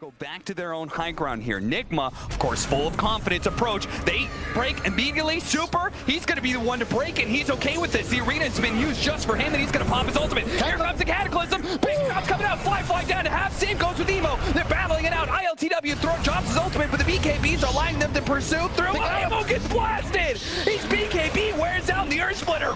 Go back to their own high ground here. Nigma, of course, full of confidence approach. They break immediately. Super, he's going to be the one to break, and he's okay with this. The arena has been used just for him, and he's going to pop his ultimate. Here comes the Cataclysm. Big shots coming out. Fly down to half. Same goes with Emo. They're battling it out. ILTW drops his ultimate, but the BKBs are lining them to pursue through. Emo gets blasted. He's BKB, wears out the Earth Splitter.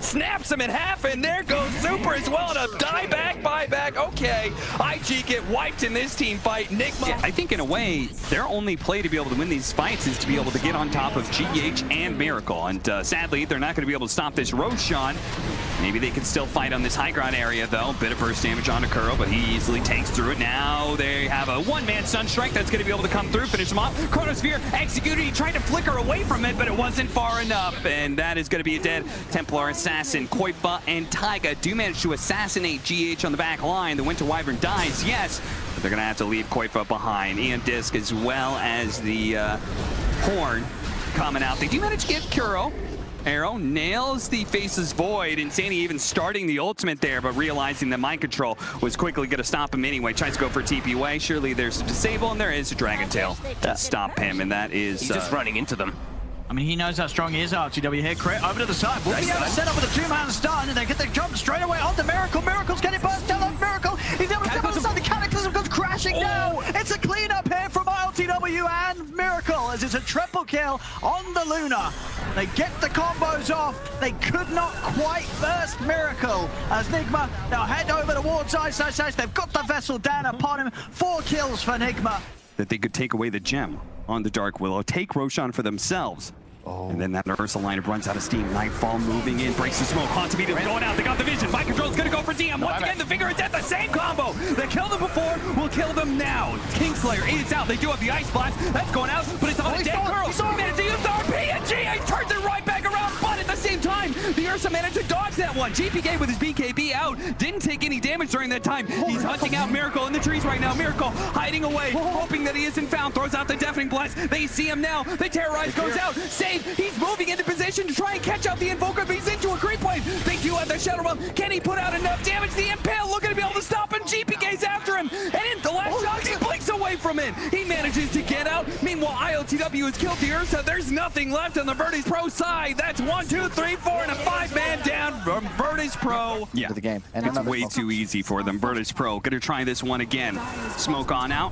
Snaps him in half, and there goes Super as well. And a buyback. Okay, IG get wiped in this team fight. Nigma. Yeah, I think in a way, their only play to be able to win these fights is to be able to get on top of GH and Miracle. And sadly, they're not going to be able to stop this Roshan. Maybe they can still fight on this high ground area, though. Bit of burst damage on Akuro, but he easily takes through it. Now they have a one-man Sunstrike that's going to be able to come through, finish him off. Chronosphere executed. He tried to flicker away from it, but it wasn't far enough. And that is going to be a dead Templar Assassin. Koifa and Taiga do manage to assassinate GH on the back line. The Winter Wyvern dies, yes, but they're going to have to leave Koifa behind. Ian Disc as well as the Horn coming out. They do manage to get Kuro. Arrow nails the Faceless Void. Insanity even starting the ultimate there, but realizing that Mind Control was quickly going to stop him anyway. Tries to go for TP away. Surely there's a disable, and there is a Dragon Tail to stop him, and that is... He's just running into them. I mean, he knows how strong he is, RTW here. Crit over to the side. Will be able to set up with a two-man stun, and they get the jump straight away onto Miracle. Miracle's getting burst down on Miracle. He's able to step on the side. The Cataclysm goes crashing down. It's a cleanup here from RTW and Miracle, as it's a triple kill on the Luna. They get the combos off. They could not quite burst Miracle, as Nigma now head over towards Ice. They've got the vessel down upon him. 4 kills for Nigma. That they could take away the gem on the Dark Willow, take Roshan for themselves. And then that Ursa lineup runs out of steam. Nightfall moving in, breaks the smoke. Haunts immediately going out. They got the vision. Mind Control's gonna go for DM. Once again, the Finger of Death, the same combo. They killed them before, will kill them now. Kingslayer is out. They do have the Ice Blast. That's going out, but it's on a dead girl. He managed to use the RP, and GH turns it right back around. But at the same time, the Ursa managed to dodge that one. GPK with his BKB out. Didn't take any damage during that time. He's hunting out Miracle in the trees right now. Miracle hiding away, hoping that he isn't found. Throws out the Deafening Blast. They see him now. The Terrorize goes out. Save. He's moving into position to try and catch out the Invoker, but he's into a creep wave. They do have the Shadow Realm. Can he put out enough damage? The Impale looking to be able to stop him. GPK's after him. And in the last shot, he blinks away from it. He manages to get out. Meanwhile, ILTW has killed the Ursa. There's nothing left on the Virtus Pro side. That's 1, 2, 3, 4, and a 5-man down from Virtus Pro. Yeah, the game. And it's way too easy for them. Virtus Pro gonna try this one again. Smoke on out.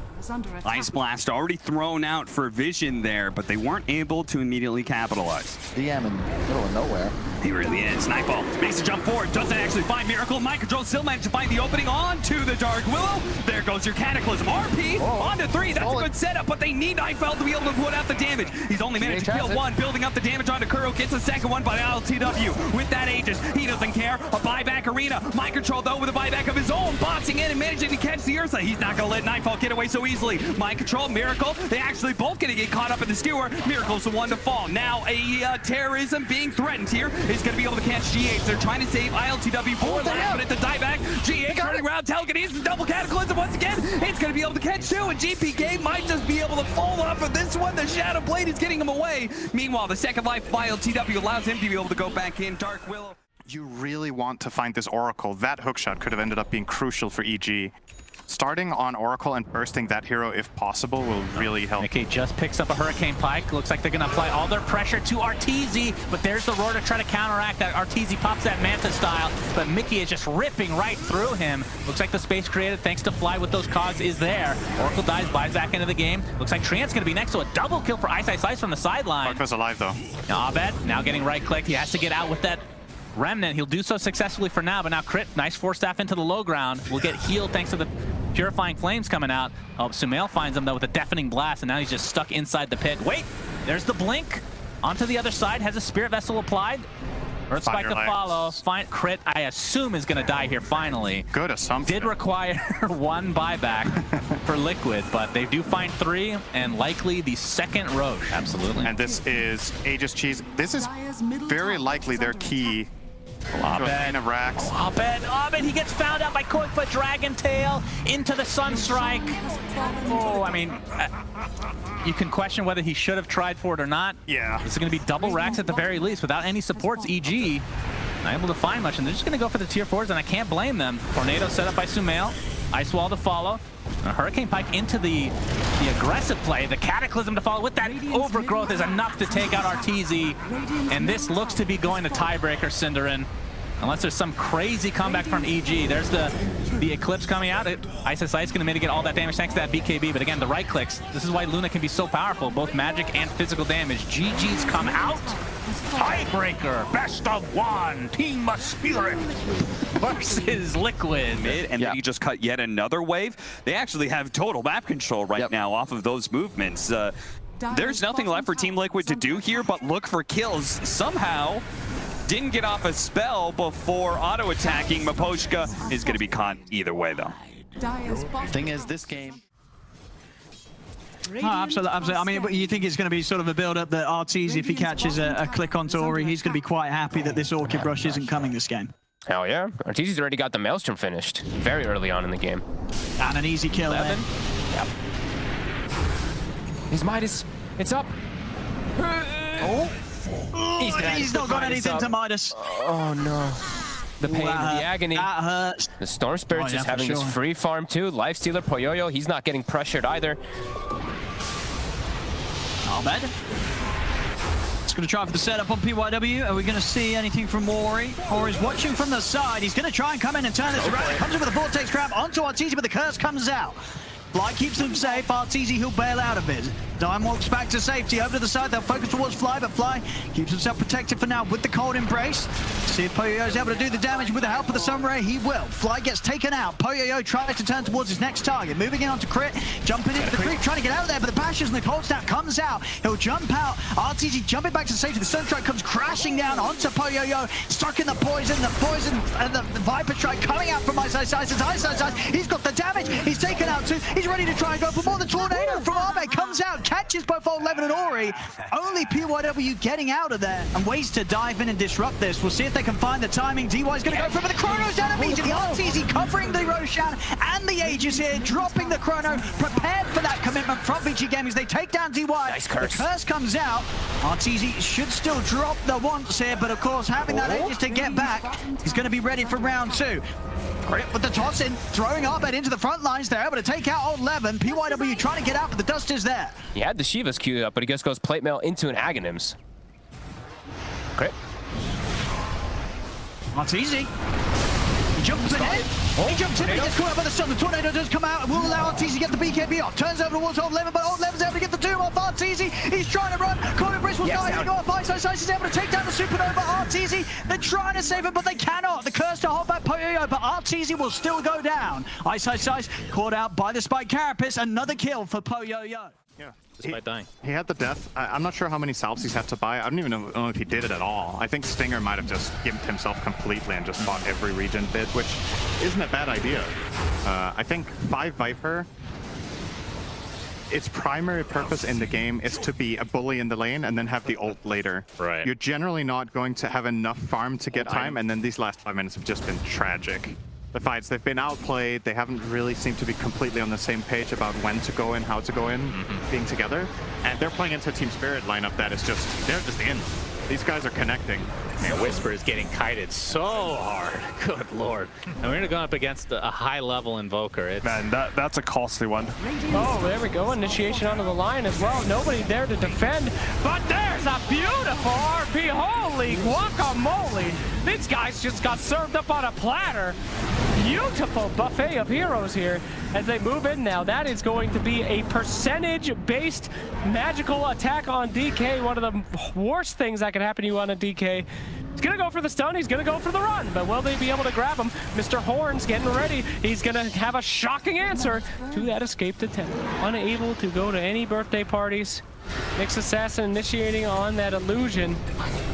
Ice Blast already thrown out for Vision there, but they weren't able to immediately capitalize. DM in the middle of nowhere. He really is. Nightfall makes a jump forward, doesn't actually find Miracle. Mind Control still managed to find the opening onto the Dark Willow. There goes your Cataclysm. RP onto 3. That's a good setup, but they need Nightfall to be able to put out the damage. He's only managed to kill one, building up the damage onto Kuro. Gets the second one by ILTW. With that Aegis, he doesn't care. A buyback arena. Mind Control, though, with a buyback of his own, boxing in and managing to catch the Ursa. He's not going to let Nightfall get away so easily. Mind Control, Miracle, they actually both going to get caught up in the skewer. Miracle's the one to fall. Now a terrorism being threatened here is going to be able to catch GH. They're trying to save ILTW for last minute to die back. GH turning around, telekinesis, double Cataclysm once again. It's going to be able to catch 2, and GPK might just be able to fall off of this one. The Shadow Blade is getting him away. Meanwhile, the second life by ILTW allows him to be able to go back in. Dark Willow. You really want to find this Oracle. That hookshot could have ended up being crucial for EG. Starting on Oracle and bursting that hero if possible will really help. Mickey just picks up a Hurricane Pike. Looks like they're going to apply all their pressure to Arteezy, but there's the Roar to try to counteract that. Arteezy pops that Manta style, but Mickey is just ripping right through him. Looks like the space created thanks to Fly with those cogs is there. Oracle dies, buys back into the game. Looks like Treant's going to be next to a double kill for Ice from the sideline. Orca's alive though. Now Abed, now getting right-clicked. He has to get out with that Remnant. He'll do so successfully for now, but now Crit, nice Force Staff into the low ground. Will get healed thanks to the Purifying Flames coming out. Oh, Sumail finds him though with a Deafening Blast, and now he's just stuck inside the pit. Wait, there's the blink. Onto the other side, has a Spirit Vessel applied. Earth Spike to follow. Crit, I assume, is going to die here finally. Good assumption. Did require 1 buyback for Liquid, but they do find 3, and likely the second Roche. Absolutely. And this is Aegis Cheese. This is very likely their key. Abed, he gets found out by Koifa, Dragon Tail into the Sunstrike. Oh, I mean, you can question whether he should have tried for it or not. Yeah. This is going to be double racks at the very least without any supports. EG not able to find much, and they're just going to go for the tier 4s, and I can't blame them. Tornado set up by Sumail. Ice Wall to follow. A Hurricane Pike into the aggressive play. The Cataclysm to follow with that overgrowth is enough to take out RTZ. And this looks to be going to tiebreaker, Cinderin. Unless there's some crazy comeback from EG. There's the Eclipse coming out. Ice is going to mitigate all that damage thanks to that BKB. But again, the right clicks. This is why Luna can be so powerful. Both magic and physical damage. GG's come out. Tiebreaker, best of one, Team Spirit versus Liquid. And then he just cut yet another wave. They actually have total map control right now off of those movements. There's nothing left for Team Liquid to do here but look for kills. Somehow didn't get off a spell before auto-attacking. Miposhka is going to be caught either way, though. Thing is, this game... Oh, absolutely. I mean, you think it's going to be sort of a build-up that Arteezy, if he catches a click on Tori, he's going to be quite happy that this Orchid Rush isn't coming this game. Hell yeah. Arteezy's already got the Maelstrom finished very early on in the game. And an easy kill there. Yep. His Midas, it's up. Oh. He's not got anything to Midas. Oh, no. The pain, the agony. That hurts. The Storm Spirit's just having this free farm too. Lifestealer, Poyoyo, he's not getting pressured either. Ahmed. He's going to try for the setup on PYW. Are we going to see anything from Ori? Ori's watching from the side. He's going to try and come in and turn this around. Comes in with a Vortex Trap onto Arteezy, but the curse comes out. Fly keeps him safe. Arteezy, he'll bail out of it. Dime walks back to safety. Over to the side, they'll focus towards Fly, but Fly keeps himself protected for now with the Cold Embrace. See if Poyoyo is able to do the damage with the help of the Sunray. He will. Fly gets taken out. Poyoyo tries to turn towards his next target. Moving in onto Crit, jumping into the creep, trying to get out of there, but the Bashes and the Cold Snap comes out. He'll jump out. Arteezy jumping back to safety. The Sunstrike comes crashing down onto Poyoyo, stuck in the poison and the Viper Strike coming out from Ice. He's got the damage. He's taken out too. He's ready to try and go for more. The Tornado from Ahmed comes out, catches both Old Levin and Ori. Only PYW getting out of there and ways to dive in and disrupt this. We'll see if they can find the timing. DY's going to go for it, but the Chrono's down immediately. Arteezy covering the Roshan and the Aegis here, dropping the Chrono, prepared for that commitment from Vici Gaming as they take down DY. Nice curse. The curse comes out. Arteezy should still drop the once here, but of course having that Aegis to get back, he's going to be ready for round two. Crit with the toss in, throwing Arbed into the front lines. They're able to take out Old Levin. PYW trying to get out, but the dust is there. He had the Shivas queued up, but he just goes plate mail into an Aghanims. Crit. Arteezy. He jumps ahead. He jumps in, he gets caught up by the sun. The Tornado does come out and will allow Arteezy to get the BKB off. Turns over towards Old Levin, but Old Levin's able to get the doom off Arteezy. He's trying to run. Corbin Brice will go off. Ice is able to take down the Supernova. Arteezy, they're trying to save him, but they cannot. The curse to hold back Poyoyo, but Arteezy will still go down. Ice caught out by the Spike Carapace. Another kill for Poyoyo. Yeah. Despite dying. He had the death. I'm not sure how many salves he's had to buy. I don't even know if he did it at all. I think Stinger might have just gimped himself completely and just bought every region bid, which isn't a bad idea. I think 5 Viper, its primary purpose in the game is to be a bully in the lane and then have the ult later. Right. You're generally not going to have enough farm to get time, and then these last 5 minutes have just been tragic. The fights, they've been outplayed. They haven't really seemed to be completely on the same page about when to go in, how to go in, being together. And they're playing into a Team Spirit lineup that is just, they're just in. These guys are connecting. And Whisper is getting kited so hard. Good lord. And we're going to go up against a high-level Invoker. Man, that's a costly one. Oh, there we go. Initiation onto the line as well. Nobody there to defend. But there's a beautiful RP. Holy guacamole. These guys just got served up on a platter. Beautiful buffet of heroes here as they move in now. That is going to be a percentage-based magical attack on DK. One of the worst things that can happen to you on a DK. He's going to go for the stun. He's going to go for the run. But will they be able to grab him? Mr. Horn's getting ready. He's going to have a shocking answer to that escaped attempt. Unable to go to any birthday parties. Nyx Assassin initiating on that illusion.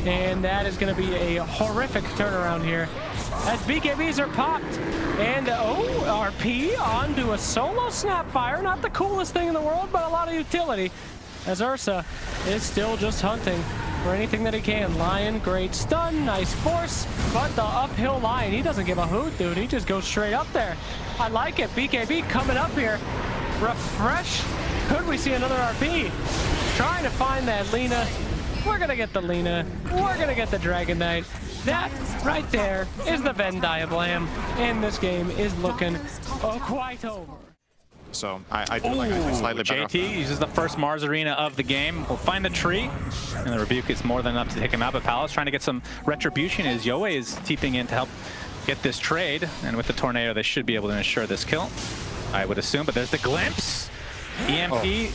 And that is going to be a horrific turnaround here. As BKBs are popped, and RP onto a solo Snapfire. Not the coolest thing in the world, but a lot of utility. As Ursa is still just hunting for anything that he can. Lion, great stun, nice force, but the uphill Lion, he doesn't give a hoot, dude. He just goes straight up there. I like it. BKB coming up here. Refresh. Could we see another RP? Trying to find that Lina. We're gonna get the Lina. We're gonna get the Dragon Knight. That right there is the Venn diagram, and this game is looking quite over. So I do like actually slightly better. JT uses the first Mars Arena of the game. Will find the tree, and the Rebuke is more than enough to take him out. But Palace trying to get some retribution as Yoe is teeping in to help get this trade. And with the Tornado, they should be able to ensure this kill, I would assume. But there's the glimpse. EMP,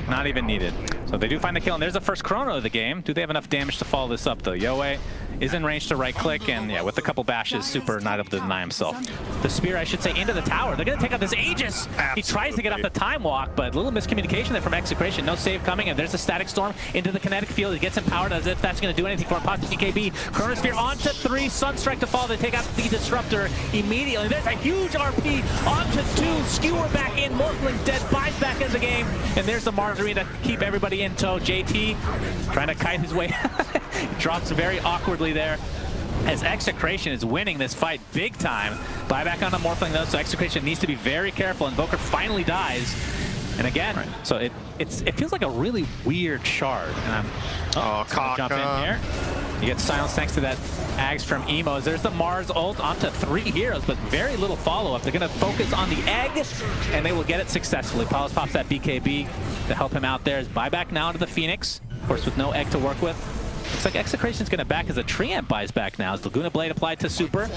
not even needed. So they do find the kill, and there's the first chrono of the game. Do they have enough damage to follow this up, though? Yoe is in range to right-click, and yeah, with a couple bashes, Super not able to deny himself. The spear, I should say, into the tower. They're going to take out this Aegis. Absolutely. He tries to get up the time walk, but a little miscommunication there from Execration. No save coming, and there's a Static Storm into the kinetic field. He gets empowered as if that's going to do anything for him. Pop the BKB. Chronosphere onto 3. Sunstrike to follow. They take out the Disruptor immediately. There's a huge RP onto 2. Skewer back in. Morphling dead. Buys back in the game, and there's the Mars Arena to keep everybody in tow. JT trying to kite his way. Drops very awkwardly there as Execration is winning this fight big time. Buyback on the Morphling though, so Execration needs to be very careful. Invoker finally dies. And again, so it feels like a really weird shard. And I'm gonna jump in here. You get silenced thanks to that Ags from Emos. There's the Mars ult onto 3 heroes, but very little follow-up. They're gonna focus on the egg, and they will get it successfully. Paulus pops that BKB to help him out there. Buyback now to the Phoenix, of course with no egg to work with. Looks like Execration's gonna back as a Treant buys back now. As Laguna Blade applied to Super.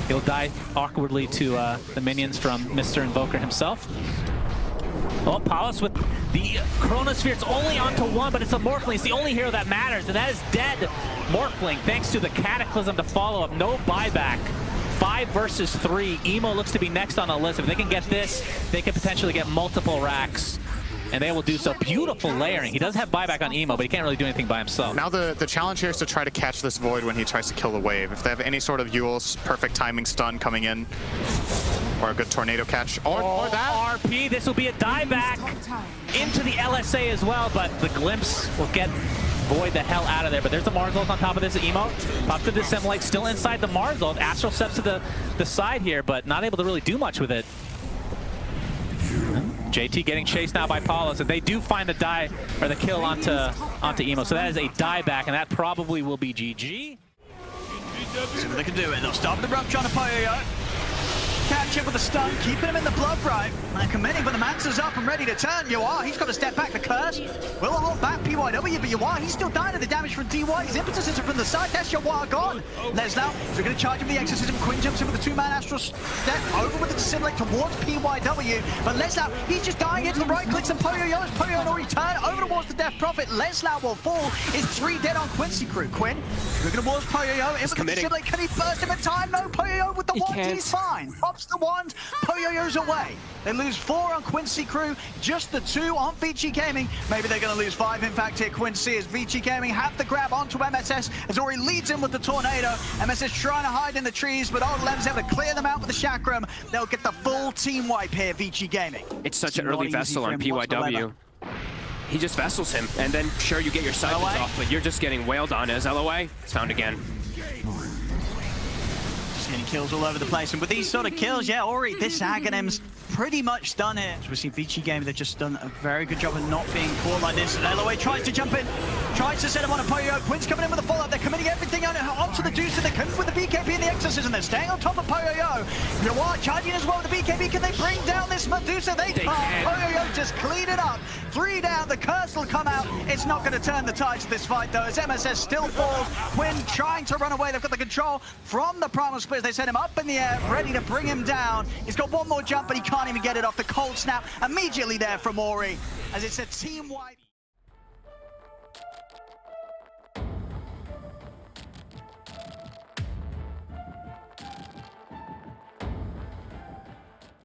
He'll die awkwardly to the minions from Mr. Invoker himself. Well, Paulus with the Chronosphere. It's only onto 1, but it's a Morphling. It's the only hero that matters, and that is dead Morphling, thanks to the Cataclysm to follow up. No buyback. 5 versus 3. Emo looks to be next on the list. If they can get this, they can potentially get multiple racks. And they will do so. Beautiful layering. He does have buyback on Emo, but he can't really do anything by himself. Now the challenge here is to try to catch this Void when he tries to kill the wave. If they have any sort of Yule's perfect timing stun coming in, or a good tornado catch, or that. RP, this will be a dieback into the LSA as well, but the glimpse will get Void the hell out of there. But there's the Mars ult on top of this. Emo pops to Dissimulate, still inside the Mars ult. Astral steps to the side here, but not able to really do much with it. JT getting chased now by Paulus, and they do find the die or the kill onto Emo. So that is a dieback, and that probably will be GG. See what they can do it. They'll stop the rupture on a Poyo. Catch him with a stun, keeping him in the blood right. And committing, but the Mancer's up and ready to turn. Yuar, he's got to step back. The curse will hold back PYW, but Yuar, he's still dying to the damage from DY. His impetus is from the side. That's Yuar gone. Les now, so we're going to charge him the Exorcism. Quinn jumps in with the 2-man Astral step over with the Dissimulate towards PYW. But Les now, he's just dying into the right clicks, and Poyo as Poyo already turned over towards the Death Prophet. Les now will fall. Is 3 dead on Quincy Crew. Quinn looking towards Poyo in with the Dissimulate. Can he burst him in time? No, Poyo with the wand. He's fine. Pops the wand. Poyo's away. They lose 4 on Quincy Crew, just the 2 on Vici Gaming. Maybe they're going to lose 5, in fact, here. Quincy as Vici Gaming have the grab onto MSS as Ori leads in with the Tornado. MSS trying to hide in the trees, but Old Lem's able to clear them out with the Chakram. They'll get the full team wipe here, Vici Gaming. It's such an early Vessel on PYW. He just Vessels him, and then sure, you get your siphons off, but you're just getting wailed on as LOA. It's found again. Getting kills all over the place, and with these sort of kills, yeah, Ori, this Aghanim's pretty much done here. So we see Vici Gaming, they've just done a very good job of not being caught like this. And LOA tries to jump in, tries to set him on a Poyo. Quinn's coming in with a follow-up. They're committing everything onto the Deuce, and they're coming with the BKB and the Exorcism. They're staying on top of Poyo. Yuar charging as well with the BKB. Can they bring down this Medusa? They can't. Poyo just cleaned it up. 3 down. The curse will come out. It's not going to turn the tides of this fight, though, as MSS still falls. Quinn trying to run away. They've got the control from the Primal Splitters. They set him up in the air, ready to bring him down. He's got one more jump, but he can't even get it off. The cold snap immediately there from Ori, as it's a team wipe.